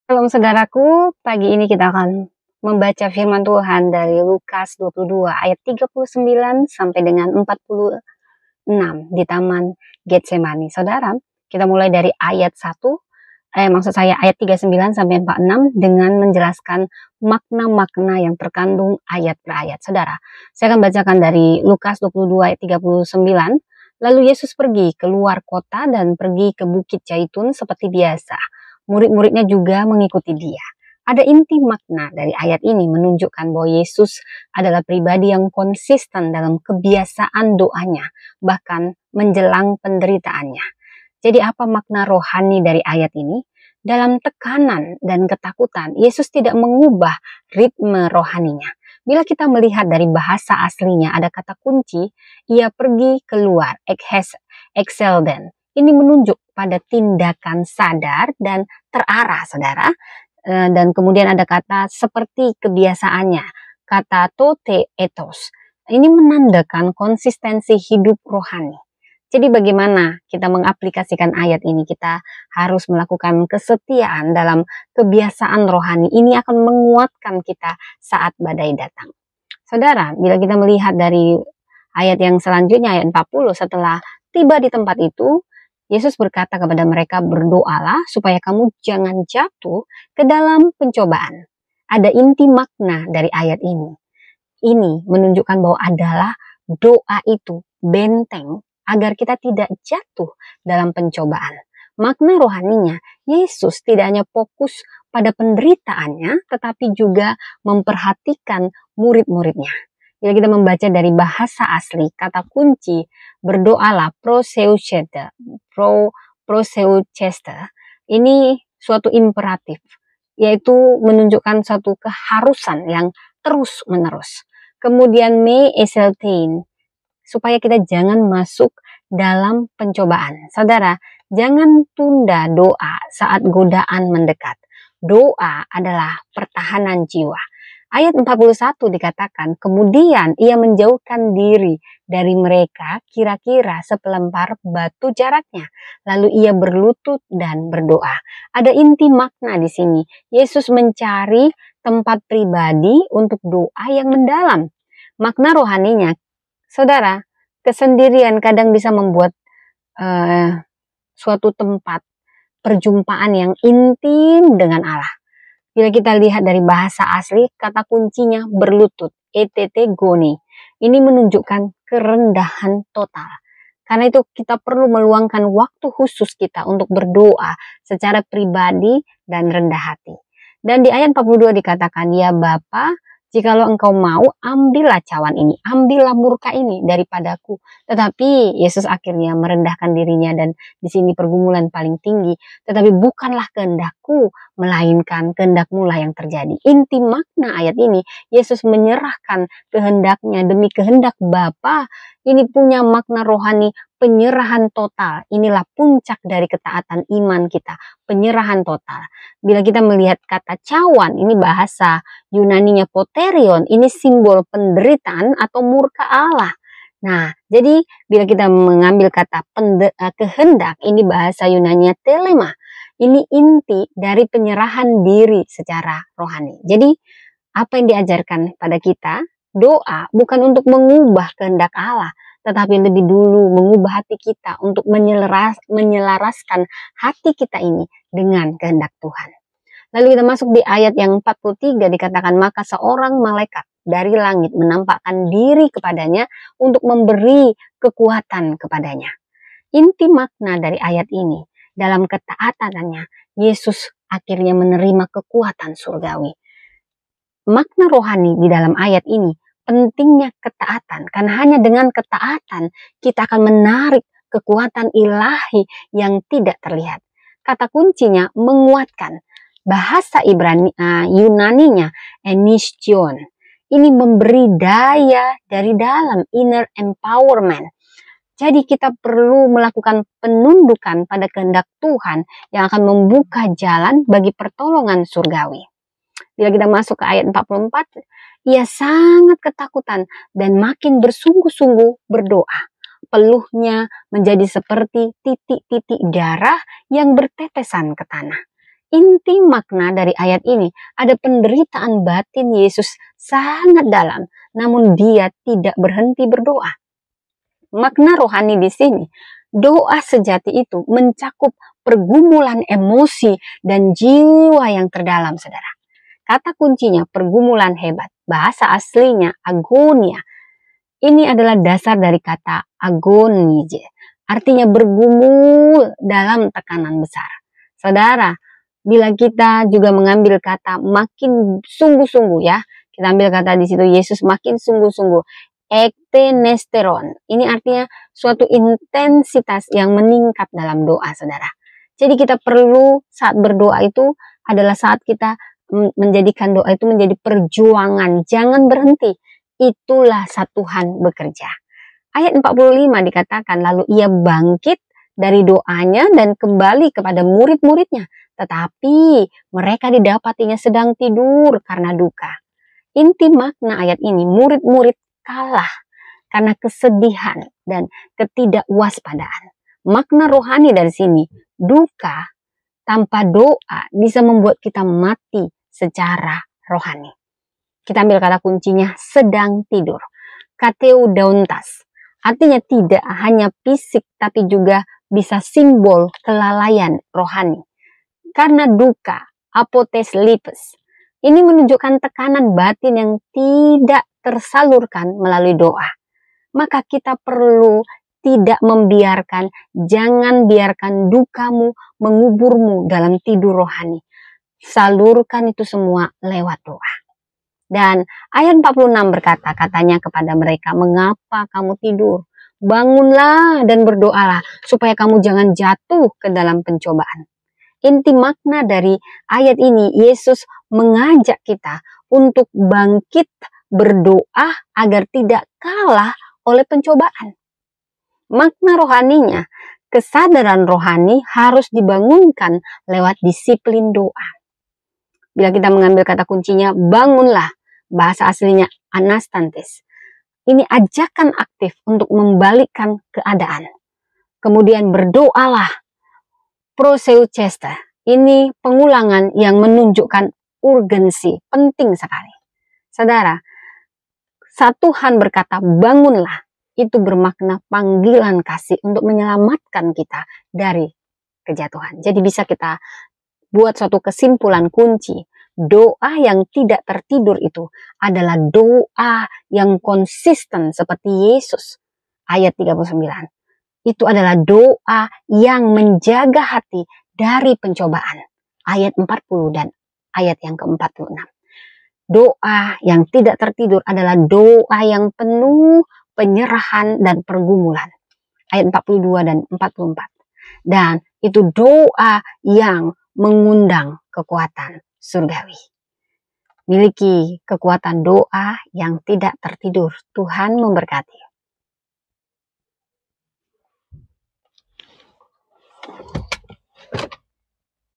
Shalom saudaraku, pagi ini kita akan membaca firman Tuhan dari Lukas 22 ayat 39 sampai dengan 46 di Taman Getsemani. Saudara, kita mulai dari ayat 1, ayat 39 sampai 46 dengan menjelaskan makna-makna yang terkandung ayat per ayat. Saudara, saya akan bacakan dari Lukas 22 ayat 39. Lalu Yesus pergi keluar kota dan pergi ke Bukit Zaitun seperti biasa. Murid-muridnya juga mengikuti dia. Ada inti makna dari ayat ini menunjukkan bahwa Yesus adalah pribadi yang konsisten dalam kebiasaan doanya, bahkan menjelang penderitaannya. Jadi apa makna rohani dari ayat ini? Dalam tekanan dan ketakutan, Yesus tidak mengubah ritme rohaninya. Bila kita melihat dari bahasa aslinya ada kata kunci, ia pergi keluar, excelden. Ini menunjuk pada tindakan sadar dan terarah, saudara. Dan kemudian ada kata seperti kebiasaannya, kata tote ethos. Ini menandakan konsistensi hidup rohani. Jadi bagaimana kita mengaplikasikan ayat ini? Kita harus melakukan kesetiaan dalam kebiasaan rohani. Ini akan menguatkan kita saat badai datang. Saudara, bila kita melihat dari ayat yang selanjutnya, ayat 40, setelah tiba di tempat itu, Yesus berkata kepada mereka, berdoalah supaya kamu jangan jatuh ke dalam pencobaan. Ada inti makna dari ayat ini. Ini menunjukkan bahwa adalah doa itu benteng agar kita tidak jatuh dalam pencobaan. Makna rohaninya, Yesus tidak hanya fokus pada penderitaannya, tetapi juga memperhatikan murid-muridnya. Bila kita membaca dari bahasa asli, kata kunci berdoalah proseuchester, ini suatu imperatif, yaitu menunjukkan suatu keharusan yang terus-menerus. Kemudian me eseltein, supaya kita jangan masuk dalam pencobaan. Saudara, jangan tunda doa saat godaan mendekat. Doa adalah pertahanan jiwa. Ayat 41 dikatakan, kemudian ia menjauhkan diri dari mereka kira-kira sepelempar batu jaraknya. Lalu ia berlutut dan berdoa. Ada inti makna di sini. Yesus mencari tempat pribadi untuk doa yang mendalam. Makna rohaninya, saudara, kesendirian kadang bisa membuat suatu tempat perjumpaan yang intim dengan Allah. Bila kita lihat dari bahasa asli, kata kuncinya berlutut, goni. Ini menunjukkan kerendahan total. Karena itu kita perlu meluangkan waktu khusus kita untuk berdoa secara pribadi dan rendah hati. Dan di ayat 42 dikatakan, ya Bapa, jikalau engkau mau, ambillah cawan ini, ambillah murka ini daripadaku. Tetapi Yesus akhirnya merendahkan dirinya, dan di sini pergumulan paling tinggi. Tetapi bukanlah kehendakku, melainkan kehendakmu lah yang terjadi. Inti makna ayat ini, Yesus menyerahkan kehendaknya demi kehendak Bapa. Ini punya makna rohani penyerahan total. Inilah puncak dari ketaatan iman kita, penyerahan total. Bila kita melihat kata cawan, ini bahasa Yunaninya poterion, ini simbol penderitaan atau murka Allah. Nah, jadi bila kita mengambil kata kehendak, ini bahasa Yunaninya telema. Ini inti dari penyerahan diri secara rohani. Jadi, apa yang diajarkan pada kita? Doa bukan untuk mengubah kehendak Allah, tetapi lebih dulu mengubah hati kita untuk menyelaraskan hati kita ini dengan kehendak Tuhan. Lalu kita masuk di ayat yang 43 dikatakan, maka seorang malaikat dari langit menampakkan diri kepadanya untuk memberi kekuatan kepadanya. Inti makna dari ayat ini, dalam ketaatannya, Yesus akhirnya menerima kekuatan surgawi. Makna rohani di dalam ayat ini, pentingnya ketaatan. Karena hanya dengan ketaatan, kita akan menarik kekuatan ilahi yang tidak terlihat. Kata kuncinya, menguatkan. Bahasa Yunaninya, enistion. Ini memberi daya dari dalam, inner empowerment. Jadi kita perlu melakukan penundukan pada kehendak Tuhan yang akan membuka jalan bagi pertolongan surgawi. Bila kita masuk ke ayat 44, ia sangat ketakutan dan makin bersungguh-sungguh berdoa. Peluhnya menjadi seperti titik-titik darah yang bertetesan ke tanah. Inti makna dari ayat ini ada penderitaan batin Yesus sangat dalam, namun dia tidak berhenti berdoa. Makna rohani di sini, doa sejati itu mencakup pergumulan emosi dan jiwa yang terdalam, saudara. Kata kuncinya pergumulan hebat, bahasa aslinya agonia. Ini adalah dasar dari kata agonije, artinya bergumul dalam tekanan besar. Saudara, bila kita juga mengambil kata makin sungguh-sungguh ya, kita ambil kata di situ Yesus makin sungguh-sungguh. Ektenesteron. Ini artinya suatu intensitas yang meningkat dalam doa, saudara. Jadi kita perlu saat berdoa itu adalah saat kita menjadikan doa itu menjadi perjuangan. Jangan berhenti. Itulah saat Tuhan bekerja. Ayat 45 dikatakan, lalu ia bangkit dari doanya dan kembali kepada murid-muridnya. Tetapi mereka didapatinya sedang tidur karena duka. Inti makna ayat ini, murid-murid kalah karena kesedihan dan ketidakwaspadaan. Makna rohani dari sini, duka tanpa doa bisa membuat kita mati secara rohani. Kita ambil kata kuncinya sedang tidur. Kateudauntas. Artinya tidak hanya fisik tapi juga bisa simbol kelalaian rohani. Karena duka, apotes lipes. Ini menunjukkan tekanan batin yang tidak tersalurkan melalui doa. Maka kita perlu tidak membiarkan, jangan biarkan dukamu menguburmu dalam tidur rohani. Salurkan itu semua lewat doa. Dan ayat 46 berkata, katanya kepada mereka, mengapa kamu tidur? Bangunlah dan berdoalah supaya kamu jangan jatuh ke dalam pencobaan. Inti makna dari ayat ini, Yesus mengajak kita untuk bangkit berdoa agar tidak kalah oleh pencobaan. Makna rohaninya, kesadaran rohani harus dibangunkan lewat disiplin doa. Bila kita mengambil kata kuncinya, bangunlah, bahasa aslinya anastantes. Ini ajakan aktif untuk membalikkan keadaan. Kemudian berdoalah, proseuchesta. Ini pengulangan yang menunjukkan urgensi, penting sekali. Saudara, saat Tuhan berkata bangunlah, itu bermakna panggilan kasih untuk menyelamatkan kita dari kejatuhan. Jadi bisa kita buat suatu kesimpulan kunci. Doa yang tidak tertidur itu adalah doa yang konsisten seperti Yesus. Ayat 39. Itu adalah doa yang menjaga hati dari pencobaan. Ayat 40 dan ayat yang ke-46. Doa yang tidak tertidur adalah doa yang penuh penyerahan dan pergumulan. Ayat 42 dan 44. Dan itu doa yang mengundang kekuatan surgawi. Miliki kekuatan doa yang tidak tertidur. Tuhan memberkati.